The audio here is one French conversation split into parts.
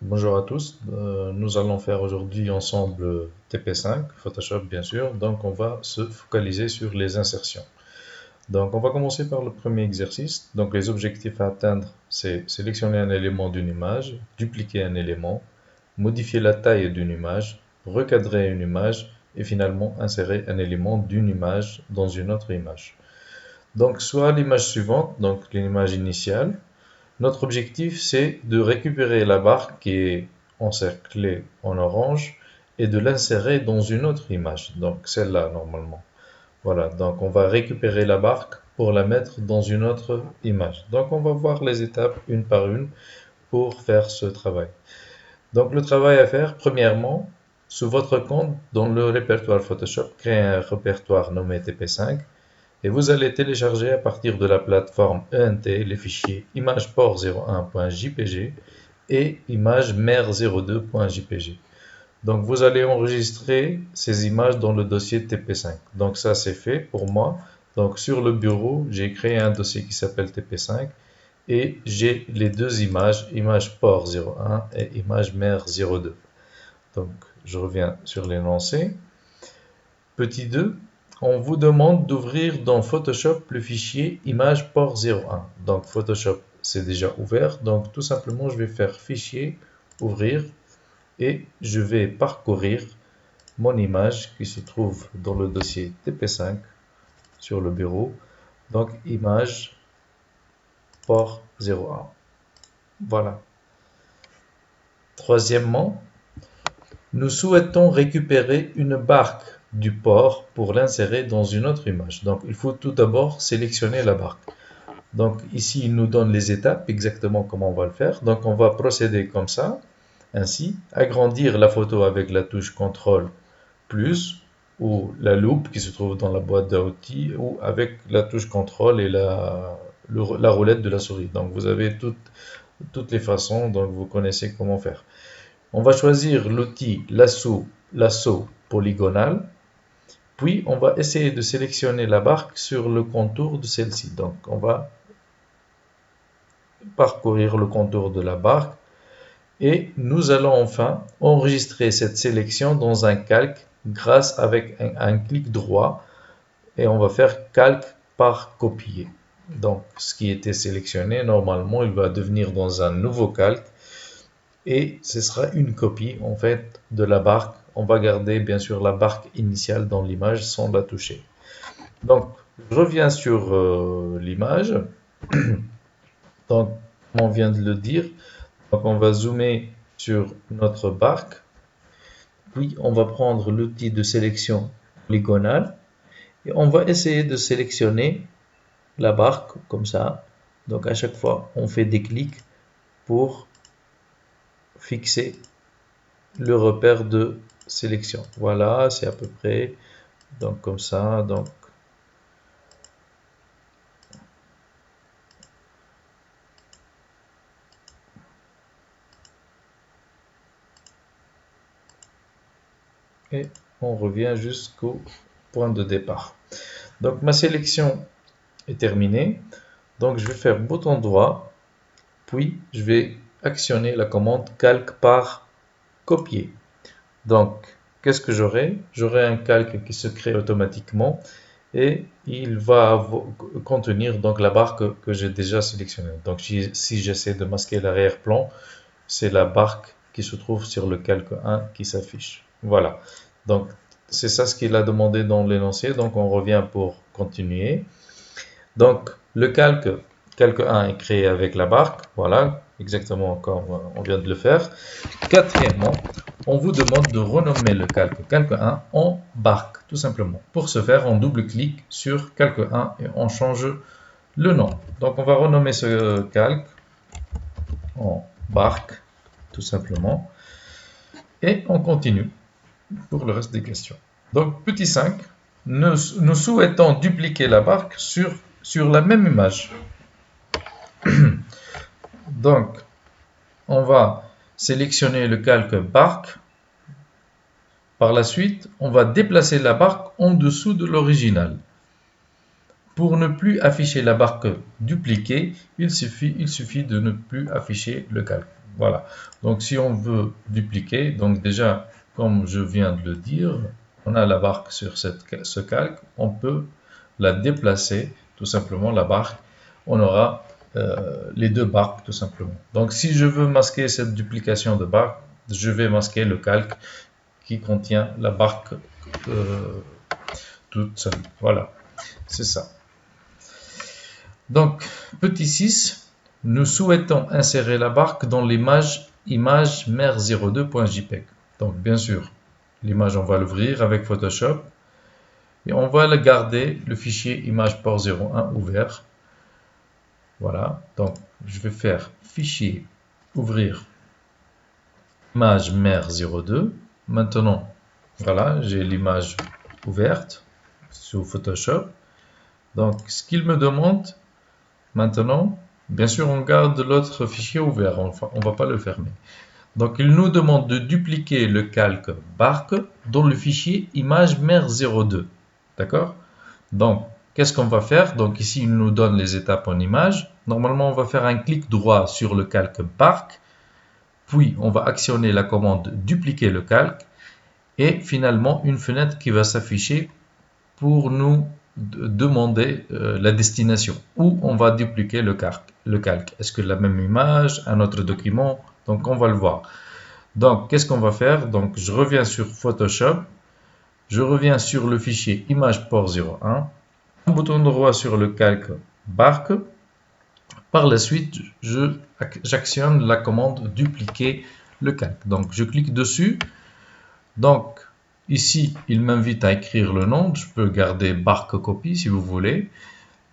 Bonjour à tous, nous allons faire aujourd'hui ensemble TP5, Photoshop bien sûr, donc on va se focaliser sur les insertions. Donc on va commencer par le premier exercice, donc les objectifs à atteindre, c'est sélectionner un élément d'une image, dupliquer un élément, modifier la taille d'une image, recadrer une image et finalement insérer un élément d'une image dans une autre image. Donc soit l'image suivante, donc l'image initiale. Notre objectif, c'est de récupérer la barre qui est encerclée en orange et de l'insérer dans une autre image, donc celle-là normalement. Voilà, donc on va récupérer la barque pour la mettre dans une autre image. Donc on va voir les étapes une par une pour faire ce travail. Donc le travail à faire, premièrement, sous votre compte, dans le répertoire Photoshop, créez un répertoire nommé TP5 et vous allez télécharger à partir de la plateforme ENT les fichiers imageport01.jpg et imagemer02.jpg. Donc vous allez enregistrer ces images dans le dossier TP5. Donc ça c'est fait pour moi. Donc sur le bureau, j'ai créé un dossier qui s'appelle TP5 et j'ai les deux images, imageport01 et imagemer02. Donc je reviens sur l'énoncé. Petit 2, on vous demande d'ouvrir dans Photoshop le fichier imageport01. Donc Photoshop c'est déjà ouvert, donc tout simplement je vais faire fichier, ouvrir et je vais parcourir mon image qui se trouve dans le dossier TP5 sur le bureau. Donc image port 01. Voilà. Troisièmement, nous souhaitons récupérer une barque du port pour l'insérer dans une autre image. Donc il faut tout d'abord sélectionner la barque. Donc ici il nous donne les étapes, exactement comment on va le faire. Donc on va procéder comme ça, ainsi, agrandir la photo avec la touche CTRL plus ou la loupe qui se trouve dans la boîte d'outils ou avec la touche CTRL et la roulette de la souris. Donc vous avez toutes les façons, donc vous connaissez comment faire. On va choisir l'outil lasso polygonal, puis on va essayer de sélectionner la barque sur le contour de celle-ci. Donc on va parcourir le contour de la barque et nous allons enfin enregistrer cette sélection dans un calque grâce avec un clic droit et on va faire calque par copier. Donc ce qui était sélectionné, normalement il va devenir dans un nouveau calque et ce sera une copie en fait de la barque. On va garder bien sûr la barque initiale dans l'image sans la toucher. Donc je reviens sur l'image. Donc comme on vient de le dire, donc on va zoomer sur notre barque, puis on va prendre l'outil de sélection polygonale et on va essayer de sélectionner la barque comme ça. Donc à chaque fois on fait des clics pour fixer le repère de sélection. Voilà, c'est à peu près donc comme ça. Donc et on revient jusqu'au point de départ. Donc ma sélection est terminée. Donc je vais faire bouton droit, puis je vais actionner la commande calque par copier. Donc qu'est-ce que j'aurai? J'aurai un calque qui se crée automatiquement et il va contenir donc la barre que j'ai déjà sélectionnée. Donc si j'essaie de masquer l'arrière-plan, c'est la barque qui se trouve sur le calque 1 qui s'affiche. Voilà. Donc c'est ça ce qu'il a demandé dans l'énoncé. Donc on revient pour continuer. Donc le calque 1 est créé avec la barque. Voilà, exactement comme on vient de le faire. Quatrièmement, on vous demande de renommer le calque 1 en barque, tout simplement. Pour ce faire, on double-clique sur calque 1 et on change le nom. Donc on va renommer ce calque en barque, tout simplement. Et on continue pour le reste des questions. Donc petit 5, nous souhaitons dupliquer la barque sur la même image. Donc on va sélectionner le calque barque. Par la suite, on va déplacer la barque en dessous de l'original. Pour ne plus afficher la barque dupliquée, il suffit de ne plus afficher le calque. Voilà. Donc si on veut dupliquer, donc déjà, comme je viens de le dire, on a la barque sur ce calque, on peut la déplacer, tout simplement la barque. On aura les deux barques, tout simplement. Donc si je veux masquer cette duplication de barque, je vais masquer le calque qui contient la barque toute seule. Voilà, c'est ça. Donc, petit 6, nous souhaitons insérer la barque dans l'image mer02.jpg. Donc, bien sûr, l'image, on va l'ouvrir avec Photoshop et on va le garder, le fichier image port 01 ouvert. Voilà, donc je vais faire fichier, ouvrir, image mer02. Maintenant, voilà, j'ai l'image ouverte sous Photoshop. Donc, ce qu'il me demande, maintenant, bien sûr, on garde l'autre fichier ouvert, on ne va pas le fermer. Donc, il nous demande de dupliquer le calque barque dans le fichier image mer02. D'accord? Donc, qu'est-ce qu'on va faire? Donc, ici, il nous donne les étapes en image. Normalement, on va faire un clic droit sur le calque barque, puis on va actionner la commande dupliquer le calque, et finalement, une fenêtre qui va s'afficher pour nous demander la destination, où on va dupliquer le calque. Est-ce que la même image, un autre document? Donc on va le voir. Donc qu'est-ce qu'on va faire? Donc je reviens sur Photoshop, je reviens sur le fichier image port 01, un bouton droit sur le calque barque. Par la suite, j'actionne la commande dupliquer le calque. Donc je clique dessus. Donc ici, il m'invite à écrire le nom. Je peux garder barque copie si vous voulez.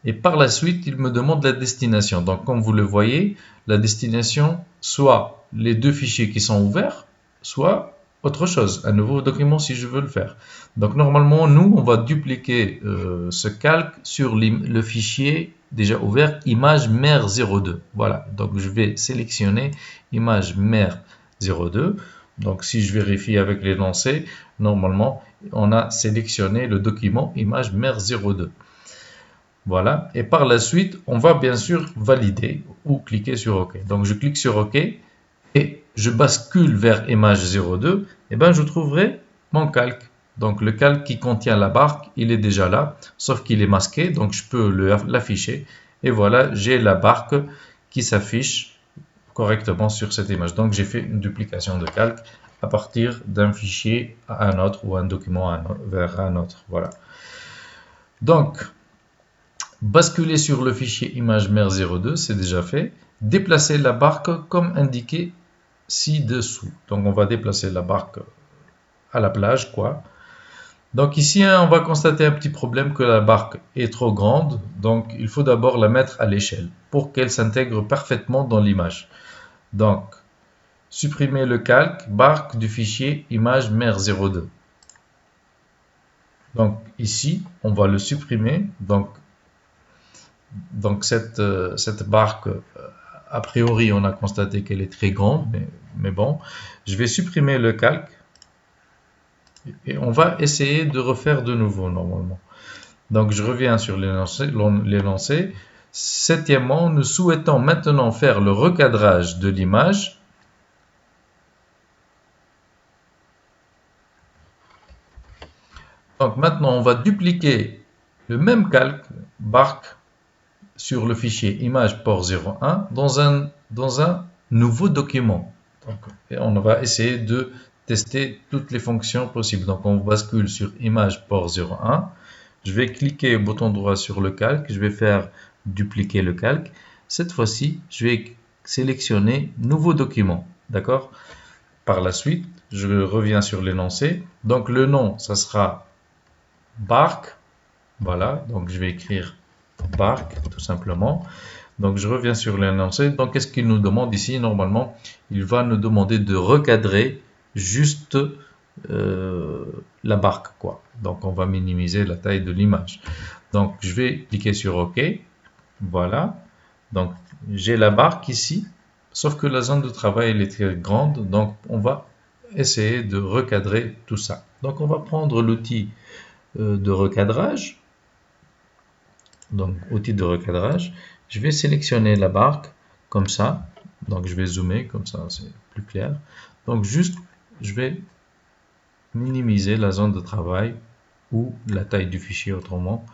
Et par la suite, il me demande la destination. Donc, comme vous le voyez, la destination, soit les deux fichiers qui sont ouverts, soit autre chose, un nouveau document si je veux le faire. Donc, normalement, nous, on va dupliquer ce calque sur le fichier déjà ouvert, image mer02. Voilà, donc je vais sélectionner image mer02. Donc, si je vérifie avec l'énoncé, normalement, on a sélectionné le document image mer02. Voilà, et par la suite, on va bien sûr valider ou cliquer sur OK. Donc, je clique sur OK et je bascule vers image 02. Et bien, je trouverai mon calque. Donc, le calque qui contient la barque, il est déjà là, sauf qu'il est masqué. Donc, je peux l'afficher. Et voilà, j'ai la barque qui s'affiche correctement sur cette image. Donc, j'ai fait une duplication de calque à partir d'un fichier à un autre ou un document vers un autre. Voilà. Donc, basculer sur le fichier image mer02, c'est déjà fait. Déplacer la barque comme indiqué ci-dessous. Donc on va déplacer la barque à la plage, quoi. Donc ici, on va constater un petit problème que la barque est trop grande. Donc il faut d'abord la mettre à l'échelle pour qu'elle s'intègre parfaitement dans l'image. Donc, supprimer le calque barque du fichier image mer02. Donc ici, on va le supprimer. Donc cette barque, a priori, on a constaté qu'elle est très grande, mais bon, je vais supprimer le calque et on va essayer de refaire de nouveau normalement. Donc je reviens sur l'énoncé. Septièmement, nous souhaitons maintenant faire le recadrage de l'image. Donc maintenant, on va dupliquer le même calque barque sur le fichier image port 01 dans un nouveau document. Donc, et on va essayer de tester toutes les fonctions possibles. Donc on bascule sur image port 01. Je vais cliquer bouton droit sur le calque. Je vais faire dupliquer le calque. Cette fois-ci, je vais sélectionner nouveau document. D'accord? Par la suite, je reviens sur l'énoncé. Donc le nom, ça sera barque. Voilà, donc je vais écrire barque tout simplement. Donc je reviens sur l'énoncé. Donc qu'est-ce qu'il nous demande ici? Normalement, il va nous demander de recadrer juste la barque, quoi. Donc on va minimiser la taille de l'image. Donc je vais cliquer sur OK. Voilà. Donc j'ai la barque ici, sauf que la zone de travail elle est très grande. Donc on va essayer de recadrer tout ça. Donc on va prendre l'outil de recadrage. Donc, outil de recadrage. Je vais sélectionner la barque comme ça. Donc, je vais zoomer comme ça, c'est plus clair. Donc, juste, je vais minimiser la zone de travail ou la taille du fichier autrement.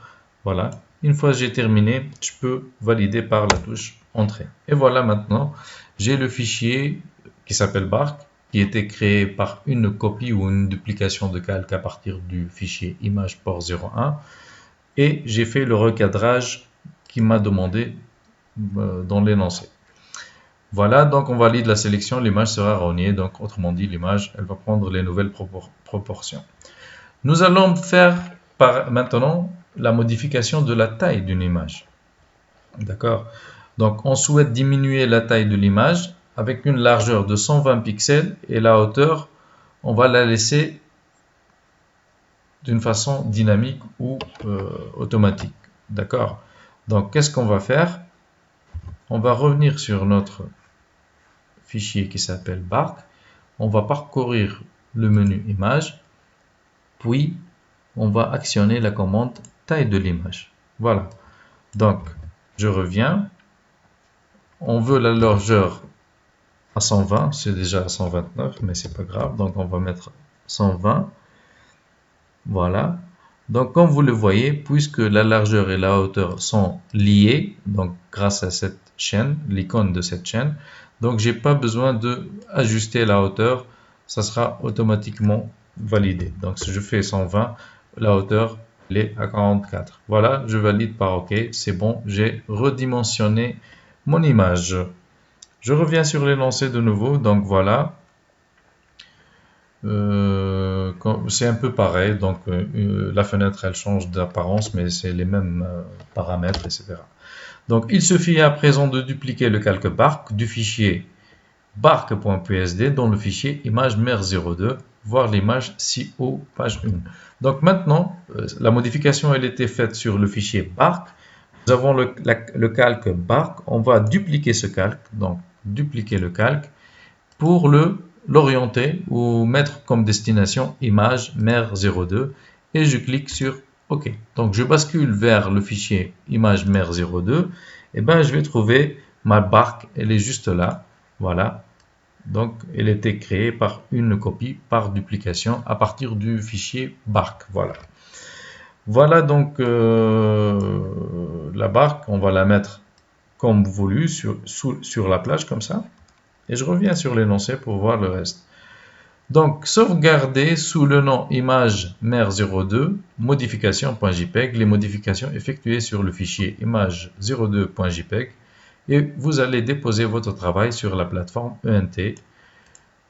Voilà. Une fois que j'ai terminé, je peux valider par la touche Entrée. Et voilà, maintenant, j'ai le fichier qui s'appelle Bark, qui était créé par une copie ou une duplication de calque à partir du fichier image port 01. Et j'ai fait le recadrage qui m'a demandé dans l'énoncé. Voilà, donc on valide la sélection, l'image sera rognée, donc autrement dit, l'image, elle va prendre les nouvelles proportions. Nous allons faire maintenant la modification de la taille d'une image. D'accord? Donc on souhaite diminuer la taille de l'image avec une largeur de 120 pixels et la hauteur, on va la laisser d'une façon dynamique ou automatique. D'accord? Donc qu'est-ce qu'on va faire? On va revenir sur notre fichier qui s'appelle Bark. On va parcourir le menu image, puis on va actionner la commande taille de l'image. Voilà. Donc, je reviens. On veut la largeur à 120, c'est déjà à 129, mais c'est pas grave. Donc, on va mettre 120. Voilà. Donc, comme vous le voyez, puisque la largeur et la hauteur sont liées, donc grâce à cette chaîne, l'icône de cette chaîne, donc j'ai pas besoin de ajuster la hauteur, ça sera automatiquement validé. Donc, si je fais 120, la hauteur est à 44. Voilà, je valide par OK, c'est bon, j'ai redimensionné mon image. Je reviens sur l'énoncé de nouveau, donc voilà. C'est un peu pareil, donc la fenêtre elle change d'apparence, mais c'est les mêmes paramètres, etc. Donc il suffit à présent de dupliquer le calque Bark du fichier bark.psd dans le fichier image mer02, voir l'image CO page 1. Donc maintenant, la modification elle était faite sur le fichier Bark. Nous avons le calque Bark, on va dupliquer ce calque, donc dupliquer le calque pour l'orienter ou mettre comme destination image mer02 et je clique sur OK. Donc je bascule vers le fichier image mer02 et ben je vais trouver ma barque, elle est juste là. Voilà. Donc elle était créée par une copie par duplication à partir du fichier barque. Voilà. Voilà donc la barque, on va la mettre comme voulu sur la plage comme ça. Et je reviens sur l'énoncé pour voir le reste. Donc, sauvegarder sous le nom image mer02, modification.jpg, les modifications effectuées sur le fichier image02.jpg et vous allez déposer votre travail sur la plateforme ENT.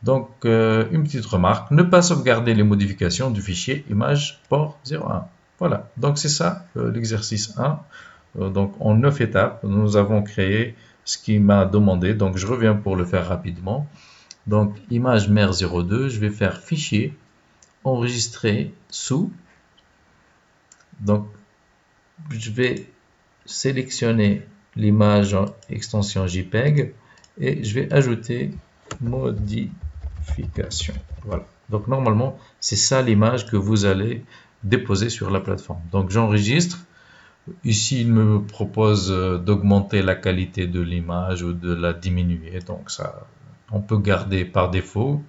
Donc, une petite remarque, ne pas sauvegarder les modifications du fichier image port 01. Voilà, donc c'est ça l'exercice 1. Donc, en 9 étapes, nous avons créé ce qui m'a demandé. Donc, je reviens pour le faire rapidement. Donc, image mer02, je vais faire fichier, enregistrer sous. Donc, je vais sélectionner l'image en extension JPEG et je vais ajouter modification. Voilà. Donc, normalement, c'est ça l'image que vous allez déposer sur la plateforme. Donc, j'enregistre. Ici, il me propose d'augmenter la qualité de l'image ou de la diminuer. Donc, ça, on peut garder par défaut.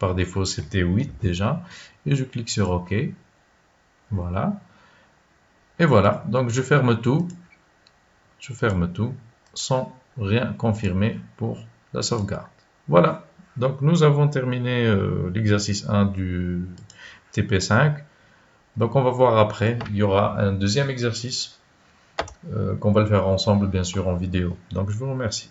Par défaut, c'était 8 déjà. Et je clique sur OK. Voilà. Et voilà. Donc, je ferme tout. Je ferme tout sans rien confirmer pour la sauvegarde. Voilà. Donc, nous avons terminé l'exercice 1 du TP5. Donc, on va voir après. Il y aura un deuxième exercice qu'on va le faire ensemble, bien sûr, en vidéo. Donc, je vous remercie.